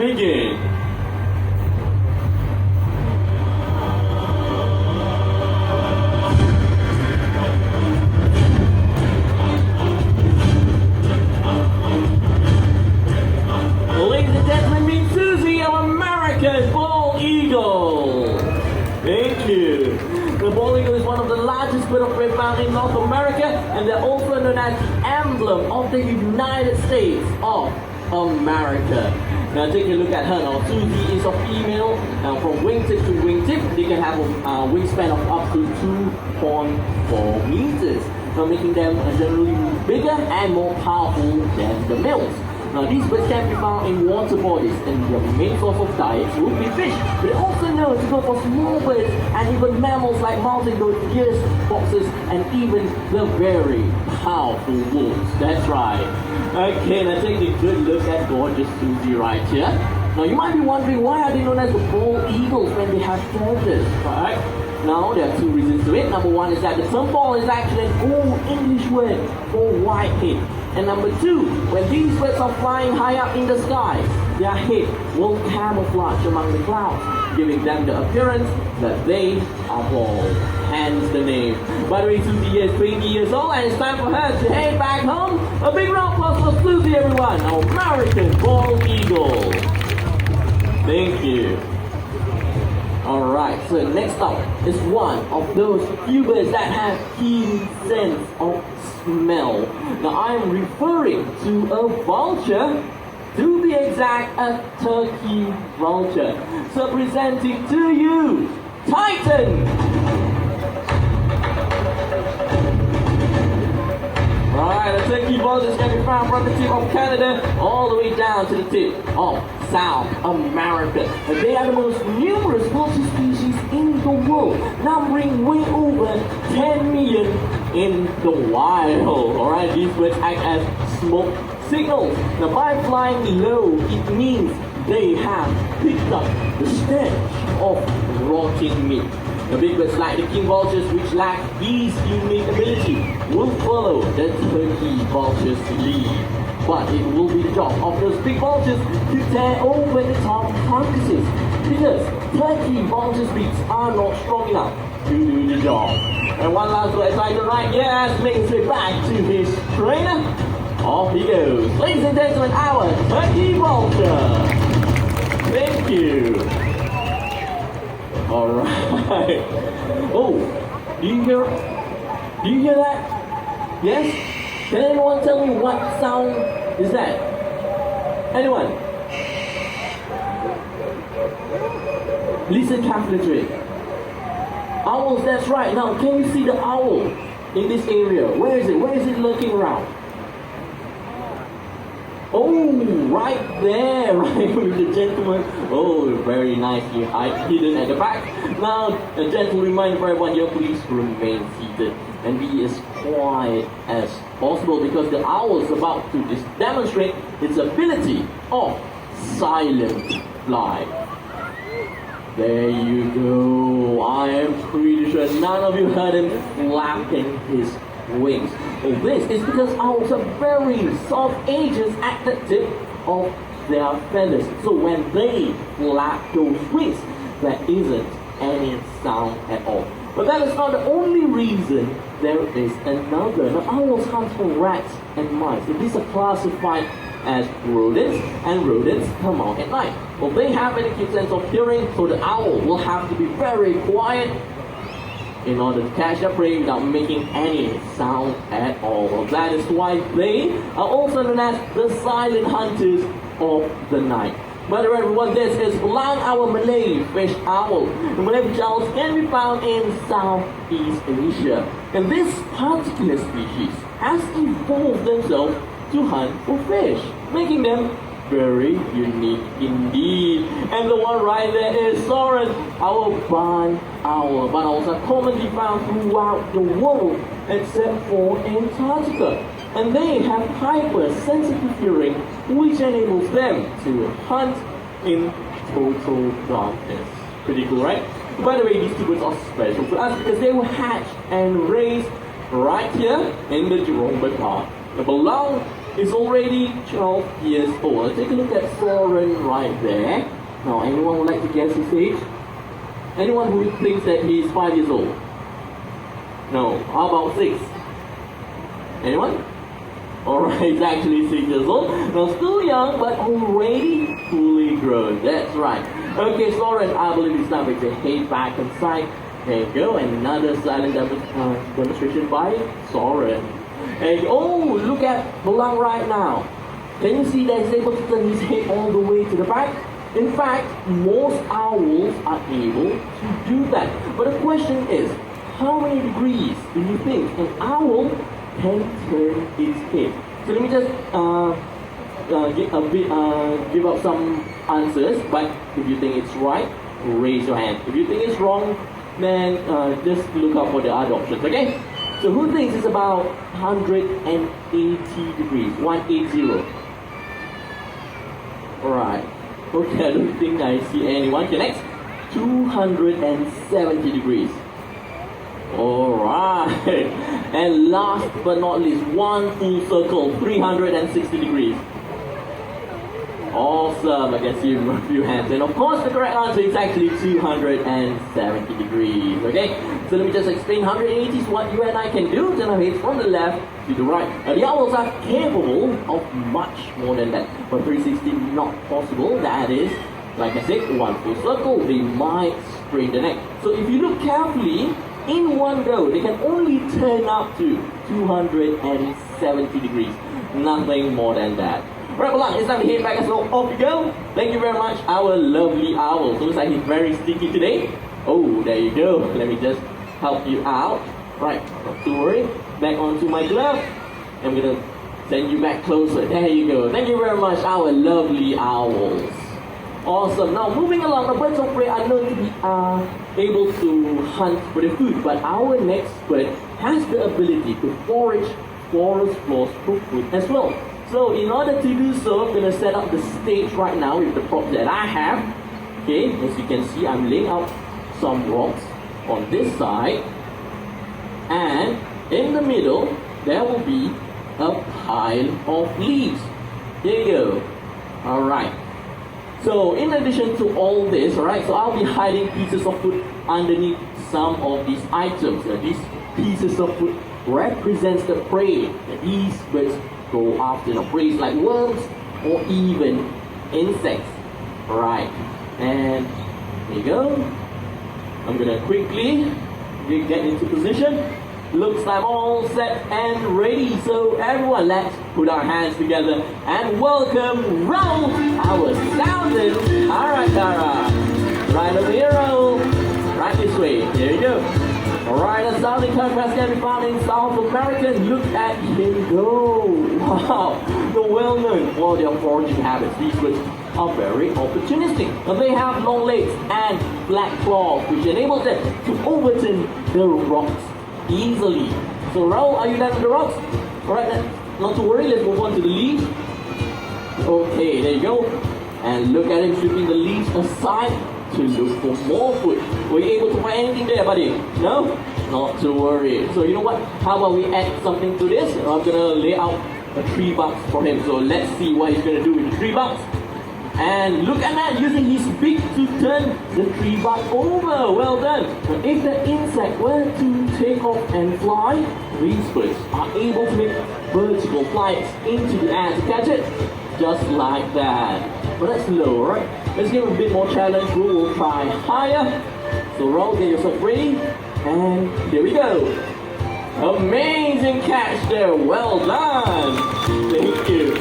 begin. Ladies and gentlemen, meet Susie of American Bald Eagle. Thank you. The bald eagle is one of the largest bird of prey found in North America, and they're also known as the emblem of the United States of America. Now take a look at her. Now Susie is a female. Now from wingtip to wingtip, they can have a wingspan of up to 2.4 meters. Now making them generally bigger and more powerful than the males. Now these birds can be found in water bodies, and their main source of diet would be fish. But they're also known to go for small birds and even mammals like mountain goats, deer, foxes, and even the very powerful wolves. That's right. Okay, now take a good look at gorgeous Susie right here. Now you might be wondering, why are they known as the bald eagles when they have feathers, right? Now there are two reasons to it. Number one is that the term bald is actually an old English word for whitehead. And number two, when these birds are flying high up in the sky, their head will camouflage among the clouds, giving them the appearance that they are bald. Hence the name. By the way, Susie is 20 years old, and it's time for her to head back home. A big round of applause for Susie, everyone. Our American Bald Eagle. Thank you. Alright, so next up is one of those few birds that have keen sense of smell. Now I am referring to a vulture, to be exact, a turkey vulture. So presenting to you, Titan! Alright, the turkey vultures can be found from the tip of Canada all the way down to the tip of South America. And they are the most numerous vulture species in the world, numbering way over 10 million in the wild. Alright, these birds act as smoke signals. Now by flying low, it means they have picked up the stench of rotting meat. The big birds like the king vultures, which lack these unique ability, will follow the turkey vulture's lead. But it will be the job of those big vultures to tear open the top carcasses, because turkey vultures' beaks are not strong enough to do the job. And one last word, Titan, right? Yes, making his way back to his trainer. Off he goes. Ladies and gentlemen, our turkey vulture. Thank you. Alright. Oh, do you hear that? Yes? Can anyone tell me what sound is that? Anyone? Listen carefully to it. Owls, that's right. Now, can you see the owl in this area? Where is it? Where is it lurking around? Oh, right there, right with the gentleman. Oh, very nicely hidden at the back. Now, a gentle reminder for everyone here, please remain seated and be as quiet as possible, because the owl is about to demonstrate its ability of silent flight. There you go. I am pretty sure none of you heard him flapping his wings. Oh, this is because owls are very soft edges at the tip of their feathers. So when they flap those wings, there isn't any sound at all. But that is not the only reason. There is another. Now, owls hunt for rats and mice. So these are classified as rodents, and rodents come out at night. Well, they have an acute sense of hearing, so the owl will have to be very quiet in order to catch their prey without making any sound at all. Well, that is why they are also known as the silent hunters of the night. By the way, everyone, this is Belang, our Malay fish owl. The Malay fish owls can be found in Southeast Asia. And this particular species has evolved themselves to hunt for fish, making them very unique indeed. And the one right there is Soren, our barn owl. Barn owls are commonly found throughout the world except for Antarctica. And they have hyper-sensitive hearing, which enables them to hunt in total darkness. Pretty cool, right? By the way, these two birds are special to us because they were hatched and raised right here in the Jurong Park. They belong is already 12 years old. Take a look at Soren right there. Now, anyone would like to guess his age? Anyone who thinks that he's 5 years old? No. How about 6? Anyone? Alright, he's actually 6 years old. Now, still young, but already fully grown. That's right. Okay, Soren, I believe it's time for you to head back inside. There you go, another silent demonstration by Soren. And oh, look at Belang right now. Can you see that he's able to turn his head all the way to the back? In fact, most owls are able to do that. But the question is, how many degrees do you think an owl can turn its head? So let me just give up some answers. But if you think it's right, raise your hand. If you think it's wrong, then just look out for the other options. Okay? So who thinks it's about 180 degrees? 180. Alright. Okay, I don't think I see anyone. Okay, next. 270 degrees. Alright. And last but not least, one full circle, 360 degrees. Awesome. I can see a few hands. And of course, the correct answer is actually 270 degrees. Okay? So let me just explain. 180 is what you and I can do. Turn our heads from the left to the right. Now, the owls are capable of much more than that. But 360 not possible. That is, like I said, one full circle. They might sprain the neck. So if you look carefully, in one go, they can only turn up to 270 degrees. Nothing more than that. Right, Belang, it's time to head back as well. Off you go. Thank you very much, our lovely owl. Looks like he's very sticky today. Oh, there you go. Let me just help you out. Right, not to worry. Back onto my glove. I'm gonna send you back closer. There you go. Thank you very much, our lovely owls. Awesome. Now, moving along, the birds of prey are known to be able to hunt for the food, but our next bird has the ability to forage forest floors for food as well. So in order to do so, I'm going to set up the stage right now with the props that I have. Okay, as you can see, I'm laying out some rocks on this side. And in the middle, there will be a pile of leaves. Here you go. Alright. So in addition to all this, alright, so I'll be hiding pieces of food underneath some of these items. These pieces of food represents the prey that these birds go after, prey like worms or even insects. Right, and there you go. I'm gonna quickly get into position. Looks like all set and ready. So everyone, let's put our hands together and welcome Raoul, our southern Arakara. Right over here, Raoul. Right this way. There you go. Alright, a southern contrast can be found in South America. Look at him go. Wow, they're well known for their foraging habits. These birds are very opportunistic. Now they have long legs and flat claws, which enables them to overturn the rocks easily. So Raoul, are you done with the rocks? Alright, then, not to worry, let's move on to the leaves. Okay, there you go. And look at him sweeping the leaves aside to look for more food. Were you able to find anything there, buddy? No? Not to worry. So you know what? How about we add something to this? I'm gonna lay out a tree box for him. So let's see what he's gonna do with the tree box. And look at that, using his beak to turn the tree box over. Well done. Now, if the insect were to take off and fly, these birds are able to make vertical flights into the air to catch it. Just like that. But that's low, right? Let's give him a bit more challenge. We'll try higher. So Raoul, get yourself ready. And here we go. Amazing catch there. Well done. Thank you.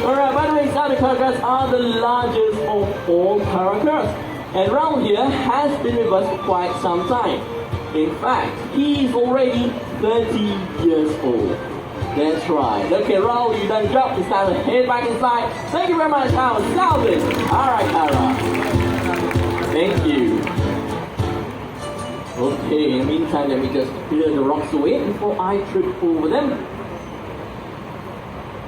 Alright, by the way, southern parakeets are the largest of all parakeets. And Raoul here has been with us for quite some time. In fact, he is already 30 years old. That's right. Okay, Raoul, you done dropped. It's time to head back inside. Thank you very much, our southern. Alright, Kara. Thank you. Okay, in the meantime, let me just clear the rocks away before I trip over them.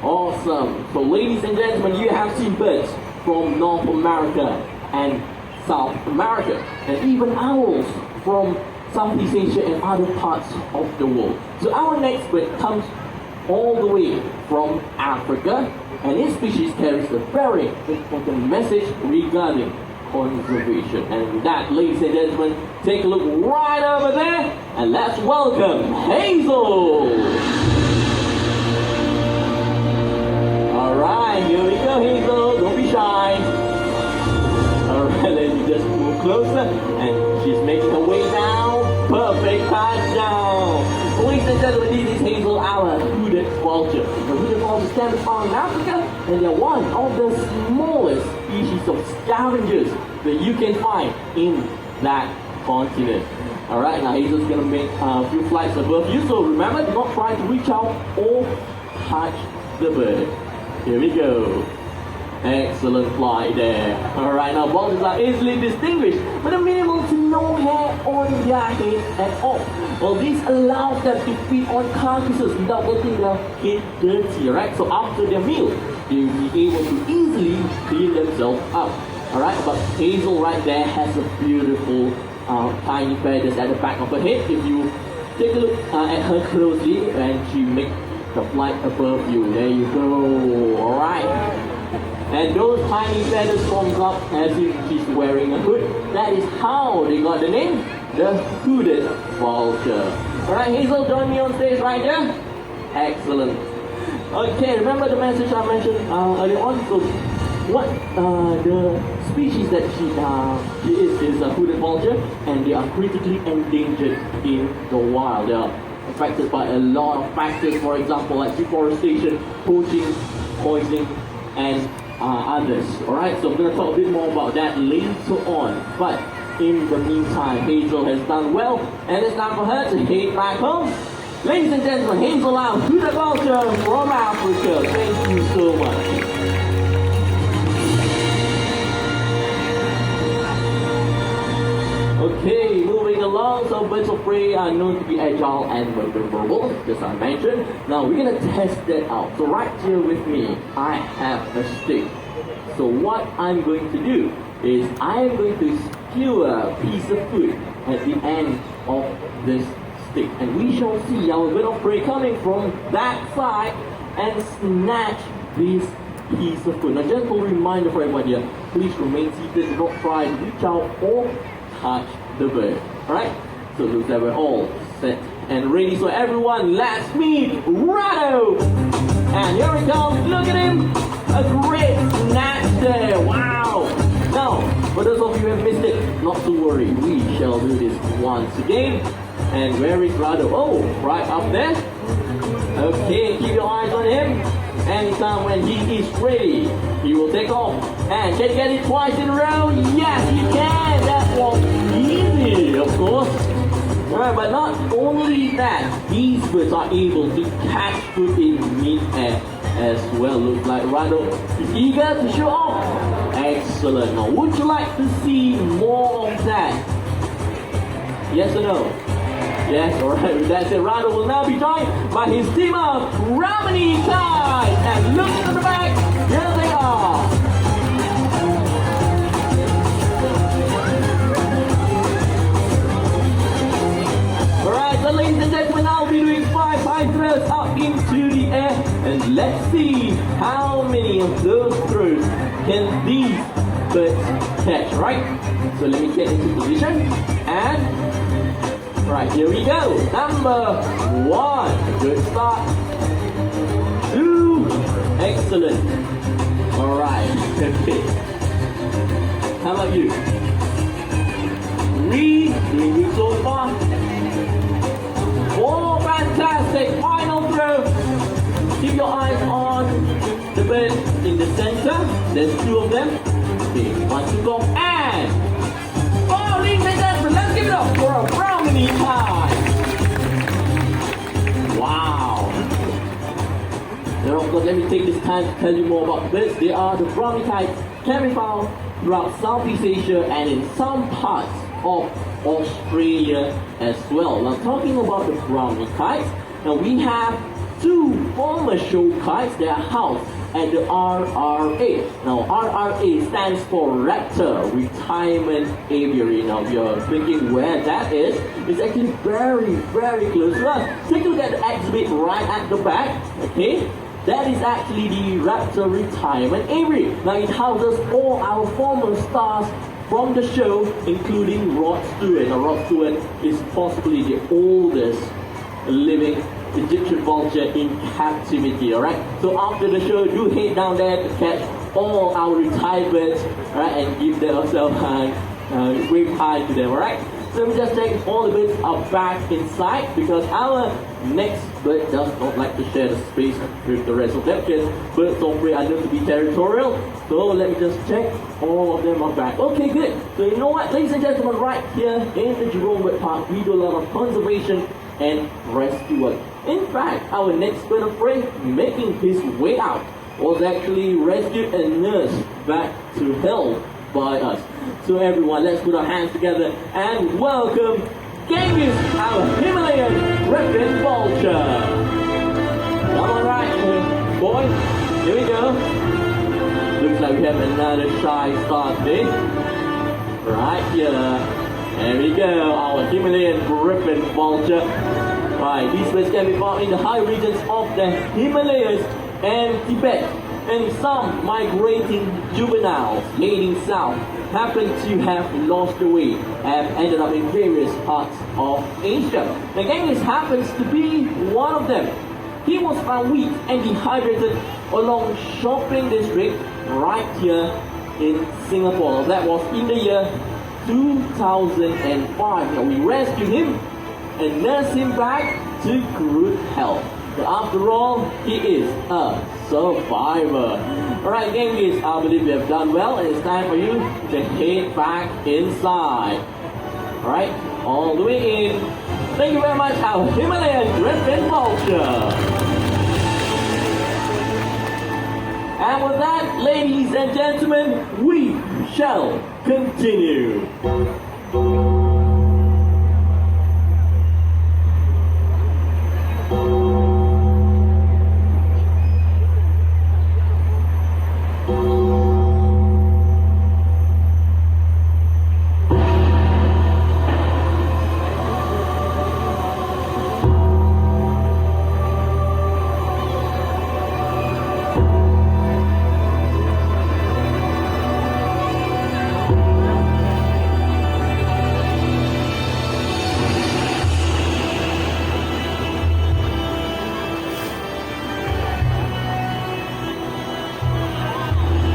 Awesome. So ladies and gentlemen, you have seen birds from North America and South America, and even owls from Southeast Asia and other parts of the world. So our next bird comes all the way from Africa, and this species carries a very important message regarding conservation. And with that, ladies and gentlemen, take a look right over there, and let's welcome Hazel! Alright, here we go, Hazel, don't be shy. Alright, let's just move closer, and she's making her way down. Perfect touchdown! Ladies and gentlemen, this is Hazel, our hooded vulture. The hooded vultures can be found in Africa, and they're one of the smallest species of scavengers that you can find in that continent. Alright, now Hazel's gonna make a few flights above you, so remember, do not try to reach out or touch the bird. Here we go. Excellent flight there. Alright, now vultures are easily distinguished with a minimal to no hair on their head at all. Well, this allows them to feed on carcasses without getting their head dirty, alright? So after their meal, they will be able to easily clean themselves up. Alright, but Hazel right there has a beautiful tiny feathers at the back of her head. If you take a look at her closely, and she makes the flight above you. There you go. Alright. And those tiny feathers forms up as if she's wearing a hood. That is how they got the name, the hooded vulture. Alright, Hazel, join me on stage right there. Excellent. Okay, remember the message I mentioned earlier on? So, what the species that she is a hooded vulture, and they are critically endangered in the wild. They are affected by a lot of factors, for example, like deforestation, poaching, poisoning, and others. Alright, so I'm going to talk a bit more about that later on. But in the meantime, Hazel has done well, and it's time for her to head back home. Ladies and gentlemen, Hazel out to the Vulture from Africa. Thank you so much. Okay, moving along. So Battlefree are known to be agile and maneuverable, as I mentioned. Now we're gonna test that out. So right here with me, I have a stick. So what I'm going to do is I am going to skewer a piece of food at the end of this stick, and we shall see our Battlefree coming from that side and snatch this piece of food. A gentle reminder for everyone here: please remain seated. Do not try to reach out or touch the bird. Alright? So looks like we're all set and ready. So everyone, let's meet Rado! And here we go, look at him! A great snatch there, wow! Now, for those of you who have missed it, not to worry, we shall do this once again. And where is Rado? Oh, right up there. Okay, keep your eyes on him. Anytime when he is ready, he will take off. And can you get it twice in a row? Yes, you can! That was easy, of course. Alright, but not only that, these birds are able to catch food in mid-air as well. Looks like Rado is eager to show off. Excellent. Now, would you like to see more of that? Yes or no? Yes, alright, with that said, Rado will now be joined by his team of Ramani Ties. And look to the back, here they are. Alright, so ladies and gentlemen, I'll be doing 5 high throws up into the air. And let's see how many of those throws can these birds catch, right? So let me get into position. And right, here we go. Number 1. Good start. 2. Excellent. Alright. Okay. How about you? 3. Doing good so far. 4. Fantastic. Final throw. Keep your eyes on the bird in the center. There's 2 of them. Okay, 1 to go. And ladies and gentlemen, let's give it up for a brownie tie. Wow. Now, of course, let me take this time to tell you more about this. They are the brownie kites, can be found throughout Southeast Asia and in some parts of Australia as well. Now, talking about the brownie kites, now we have 2 former show kites. They are housed and the RRA. Now, RRA stands for Raptor Retirement Aviary. Now, if you're thinking where that is, it's actually very, very close to us. Take a look at the exhibit right at the back, okay? That is actually the Raptor Retirement Aviary. Now, it houses all our former stars from the show, including Rod Stewart. Now, Rod Stewart is possibly the oldest living Egyptian vulture in captivity, alright? So after the show, do head down there to catch all our retired birds, alright, and give them ourselves wave hi to them, alright? So we just check all the birds are back inside because our next bird does not like to share the space with the rest of them because birds of prey are known to be territorial. So let me just check, all of them are back. Okay, good. So you know what, ladies and gentlemen, right here in the Jurong Bird Park, we do a lot of conservation and rescue work. In fact, our next bird of prey making his way out was actually rescued and nursed back to health by us. So everyone, let's put our hands together and welcome Genghis, our Himalayan Griffin Vulture. Come on right here, boy. Here we go. Looks like we have another shy star today. Right here. There we go, our Himalayan Griffin Vulture. Right, these birds can be found in the high regions of the Himalayas and Tibet. And some migrating juveniles heading south happen to have lost their way and ended up in various parts of Asia. And Genghis happens to be one of them. He was found weak and dehydrated along shopping district right here in Singapore. That was in the year 2005. Now we rescued him and nursed him back to good health. But after all, he is a survivor. Alright, Genghis, I believe you have done well, and it's time for you to head back inside. Alright, all the way in. Thank you very much, our Himalayan Griffin Vulture. And with that, ladies and gentlemen, we shall continue.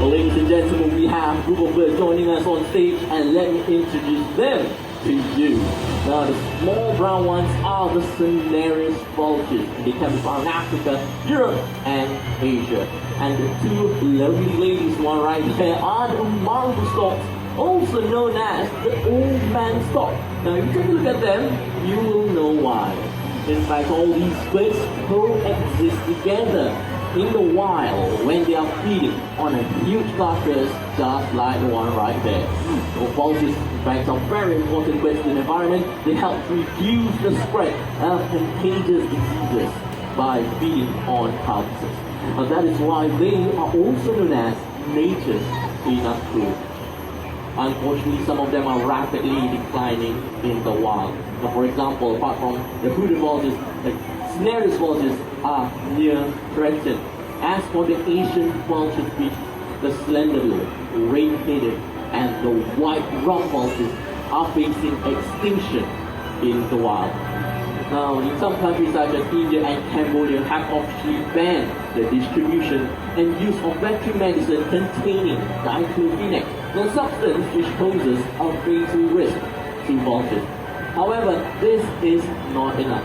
Ladies and gentlemen, we have a group of birds joining us on stage, and let me introduce them to you. Now, the small brown ones are the Cinereous vultures. They can be found in Africa, Europe, and Asia. And the two lovely ladies, one right there, are the marble storks, also known as the old man stork. Now, if you take a look at them, you will know why. In fact, all these birds coexist together in the wild when they are feeding on a huge carcass just like the one right there. So vultures, in fact, are very important birds in the environment. They help reduce the spread of contagious diseases by feeding on carcasses. And that is why they are also known as nature's peanut food. Unfortunately, some of them are rapidly declining in the wild. Now, for example, apart from the hooded vultures, the Cinereous vultures are near threatened. As for the Asian vulture species, the slender-billed, red-headed, and the white-rumped vultures are facing extinction in the wild. Now, in some countries such as India and Cambodia have officially banned the distribution and use of veterinary medicine containing diclofenac, a substance which poses a fatal risk to vultures. However, this is not enough,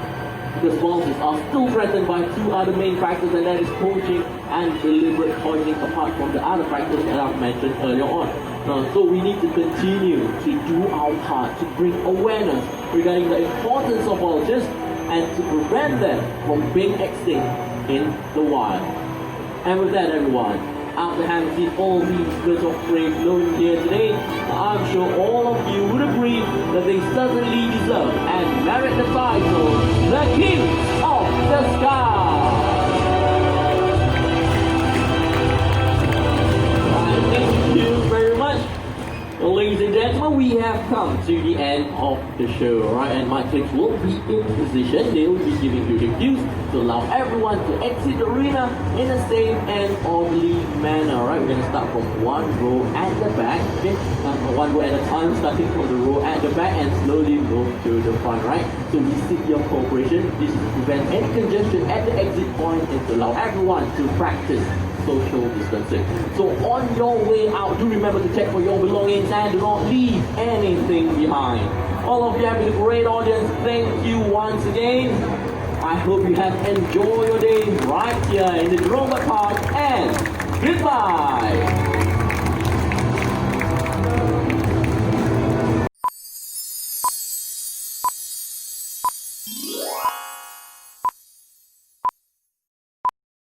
because vultures are still threatened by two other main factors, and that is poaching and deliberate poisoning, apart from the other factors that I've mentioned earlier on. So we need to continue to do our part to bring awareness regarding the importance of vultures and to prevent them from being extinct in the wild. And with that, everyone, after having seen all these birds of prey floating here today, I'm sure all of you would agree that they certainly deserve and merit the title, the King of the Sky. Well, ladies and gentlemen, we have come to the end of the show, right? And my clips will be in position. They will be giving you the cues to allow everyone to exit the arena in a safe and orderly manner, right? We're going to start from one row at the back, okay? One row at a time, starting from the row at the back and slowly move to the front, right? So we seek your cooperation. This is to prevent any congestion at the exit point and to allow everyone to practice social distancing. So on your way out, do remember to check for your belongings and do not leave anything behind. All of you have been a great audience. Thank you once again. I hope you have enjoyed your day right here in the Jurong Park, and goodbye.